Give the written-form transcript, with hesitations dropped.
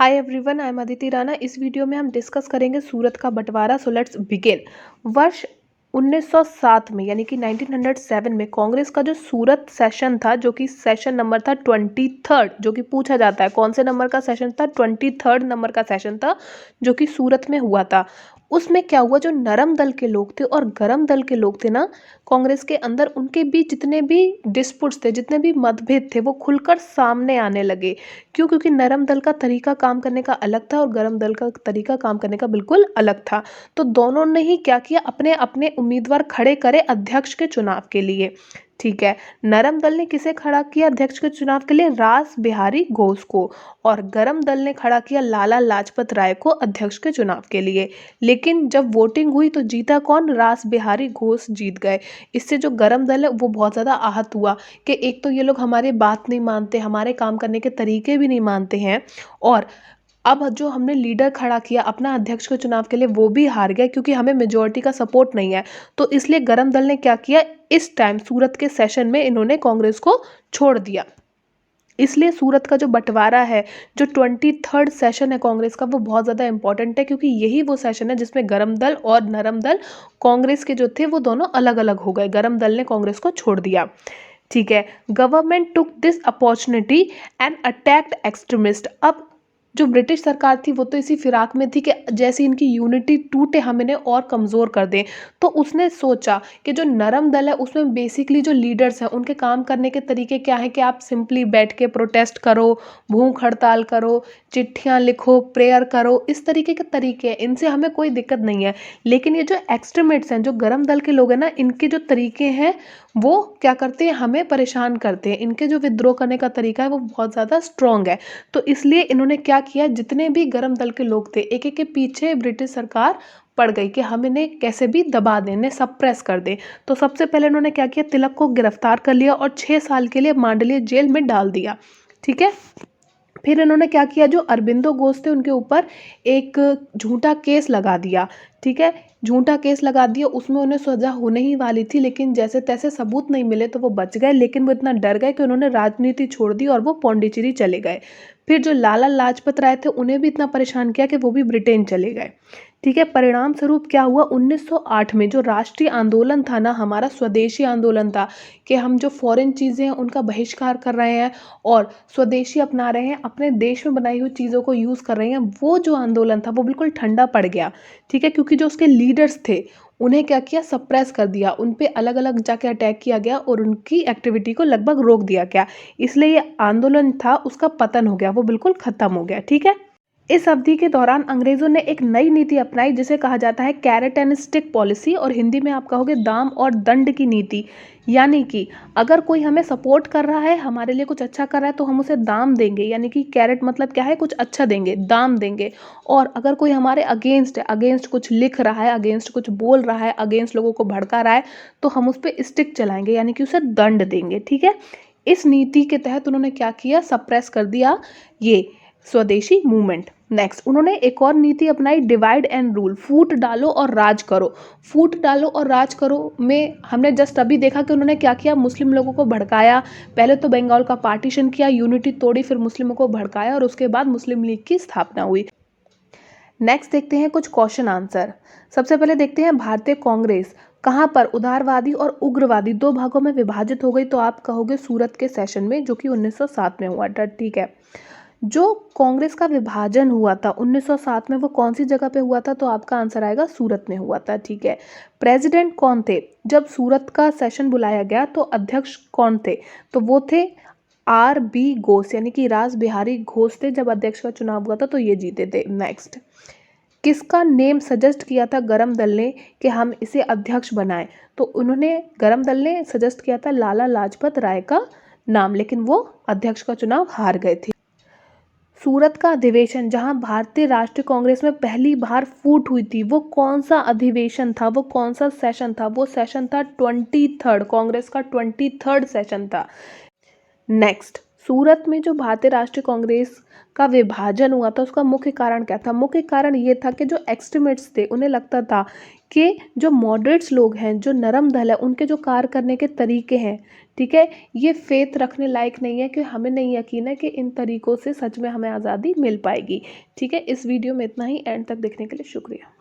Hi everyone, I am Aditi Rana. इस video में हम डिस्कस करेंगे सूरत का बंटवारा। So let's begin. वर्ष 1907 में यानी कि 1907 में कांग्रेस का जो सूरत सेशन था, जो कि सेशन नंबर था 23rd, जो कि पूछा जाता है कौन से नंबर का सेशन था। 23rd नंबर का सेशन था जो कि सूरत में हुआ था। उसमें क्या हुआ, जो नरम दल के लोग थे और गरम दल के लोग थे ना कांग्रेस के अंदर, उनके बीच जितने भी डिस्प्यूट्स थे, जितने भी मतभेद थे, वो खुलकर सामने आने लगे। क्यों? क्योंकि नरम दल का तरीका काम करने का अलग था और गरम दल का तरीका काम करने का बिल्कुल अलग था। तो दोनों ने ही क्या किया, अपने अपने उम्मीदवार खड़े करे अध्यक्ष के चुनाव के लिए। ठीक है, नरम दल ने किसे खड़ा किया अध्यक्ष के चुनाव के लिए? रास बिहारी घोष को। और गरम दल ने खड़ा किया लाला लाजपत राय को अध्यक्ष के चुनाव के लिए। लेकिन जब वोटिंग हुई तो जीता कौन? रास बिहारी घोष जीत गए। इससे जो गरम दल है वो बहुत ज़्यादा आहत हुआ कि एक तो ये लोग हमारी बात नहीं मानते, हमारे काम करने के तरीके भी नहीं मानते हैं, और अब जो हमने लीडर खड़ा किया अपना अध्यक्ष के चुनाव के लिए वो भी हार गया क्योंकि हमें मेजोरिटी का सपोर्ट नहीं है। तो इसलिए गरम दल ने क्या किया, इस टाइम सूरत के सेशन में इन्होंने कांग्रेस को छोड़ दिया। इसलिए सूरत का जो बंटवारा है, जो 23rd सेशन है कांग्रेस का, वो बहुत ज़्यादा इंपॉर्टेंट है क्योंकि यही वो सेशन है जिसमें गरम दल और नरम दल कांग्रेस के जो थे वो दोनों अलग अलग हो गए। गरम दल ने कांग्रेस को छोड़ दिया। ठीक है, government took this opportunity and attacked extremist. अब जो ब्रिटिश सरकार थी वो तो इसी फिराक में थी कि जैसे इनकी यूनिटी टूटे हम इन्हें और कमज़ोर कर दें। तो उसने सोचा कि जो नरम दल है उसमें बेसिकली जो लीडर्स हैं उनके काम करने के तरीके क्या हैं कि आप सिंपली बैठ के प्रोटेस्ट करो, भूख हड़ताल करो, चिट्ठियाँ लिखो, प्रेयर करो, इस तरीके के तरीके हैं, इनसे हमें कोई दिक्कत नहीं है। लेकिन ये जो एक्सट्रीमिस्ट्स हैं, जो गरम दल के लोग हैं ना, इनके जो तरीके हैं वो क्या करते हैं, हमें परेशान करते हैं। इनके जो विद्रोह करने का तरीका है वो बहुत ज़्यादा स्ट्रॉन्ग है। तो इसलिए इन्होंने क्या किया, जितने भी गरम दल के लोग थे एक एक के पीछे ब्रिटिश सरकार पड़ गई कि हम इन्हें कैसे भी दबा दें, इन्हें सप्रेस कर दें। तो सबसे पहले इन्होंने क्या किया, तिलक को गिरफ्तार कर लिया और 6 साल के लिए मांडलिया जेल में डाल दिया। ठीक है, फिर इन्होंने क्या किया, जो अरबिंदो घोष थे उनके ऊपर एक झूठा केस लगा दिया। ठीक है, झूठा केस लगा दिया, उसमें उन्हें सजा होने ही वाली थी, लेकिन जैसे तैसे सबूत नहीं मिले तो वो बच गए। लेकिन वो इतना डर गए कि उन्होंने राजनीति छोड़ दी और वो पौंडीचेरी चले गए। फिर जो लाला लाजपत राय थे उन्हें भी इतना परेशान किया कि वो भी ब्रिटेन चले गए। ठीक है, परिणाम स्वरूप क्या हुआ, 1908 में जो राष्ट्रीय आंदोलन था ना, हमारा स्वदेशी आंदोलन था कि हम जो फॉरेन चीज़ें हैं उनका बहिष्कार कर रहे हैं और स्वदेशी अपना रहे हैं, अपने देश में बनाई हुई चीज़ों को यूज़ कर रहे हैं, वो जो आंदोलन था वो बिल्कुल ठंडा पड़ गया। ठीक है, क्योंकि जो उसके लीडर्स थे उन्हें क्या किया, सप्रेस कर दिया, उन पे अलग अलग जाके अटैक किया गया और उनकी एक्टिविटी को लगभग रोक दिया गया। इसलिए ये आंदोलन था उसका पतन हो गया, वो बिल्कुल ख़त्म हो गया। ठीक है, इस अवधि के दौरान अंग्रेजों ने एक नई नीति अपनाई जिसे कहा जाता है कैरेट एंड स्टिक पॉलिसी, और हिंदी में आप कहोगे दाम और दंड की नीति। यानी कि अगर कोई हमें सपोर्ट कर रहा है, हमारे लिए कुछ अच्छा कर रहा है, तो हम उसे दाम देंगे, यानी कि कैरेट मतलब क्या है, कुछ अच्छा देंगे, दाम देंगे। और अगर कोई हमारे अगेंस्ट है, अगेंस्ट कुछ लिख रहा है, अगेंस्ट कुछ बोल रहा है, अगेंस्ट लोगों को भड़का रहा है, तो हम उस पर स्टिक चलाएंगे, यानी कि उसे दंड देंगे। ठीक है, इस नीति के तहत उन्होंने क्या किया, सप्रेस कर दिया ये स्वदेशी मूवमेंट। नेक्स्ट, उन्होंने एक और नीति अपनाई, डिवाइड एंड रूल, फूट डालो और राज करो। फूट डालो और राज करो में हमने जस्ट अभी देखा कि उन्होंने क्या किया, मुस्लिम लोगों को भड़काया। पहले तो बंगाल का पार्टीशन किया, यूनिटी तोड़ी, फिर मुस्लिमों को भड़काया और उसके बाद मुस्लिम लीग की स्थापना हुई। नेक्स्ट देखते हैं कुछ क्वेश्चन आंसर। सबसे पहले देखते हैं भारतीय कांग्रेस कहाँ पर उदारवादी और उग्रवादी दो भागों में विभाजित हो गई, तो आप कहोगे सूरत के सेशन में, जो कि 1907 में हुआ था। ठीक है, जो कांग्रेस का विभाजन हुआ था 1907 में, वो कौन सी जगह पे हुआ था, तो आपका आंसर आएगा सूरत में हुआ था। ठीक है, प्रेसिडेंट कौन थे जब सूरत का सेशन बुलाया गया, तो अध्यक्ष कौन थे, तो वो थे RB घोष, यानी कि रास बिहारी घोष थे। जब अध्यक्ष का चुनाव हुआ था तो ये जीते थे। नेक्स्ट, किसका नेम सजेस्ट किया था गरम दल ने कि हम इसे अध्यक्ष बनाएं, तो उन्होंने, गरम दल ने सजेस्ट किया था लाला लाजपत राय का नाम, लेकिन वो अध्यक्ष का चुनाव हार गए थे। सूरत का अधिवेशन जहां भारतीय राष्ट्रीय कांग्रेस में पहली बार फूट हुई थी, वो कौन सा अधिवेशन था, वो कौन सा सेशन था, वो सेशन था 23rd, कांग्रेस का 23rd सेशन था। नेक्स्ट, सूरत में जो भारतीय राष्ट्रीय कांग्रेस का विभाजन हुआ था उसका मुख्य कारण क्या था? मुख्य कारण ये था कि जो एक्सट्रीमिस्ट्स थे उन्हें लगता था कि जो मॉडरेट्स लोग हैं, जो नरम दल है, उनके जो कार्य करने के तरीके हैं, ठीक है, ये फेथ रखने लायक नहीं है, कि हमें नहीं यकीन है कि इन तरीकों से सच में हमें आज़ादी मिल पाएगी। ठीक है, इस वीडियो में इतना ही। एंड तक देखने के लिए शुक्रिया।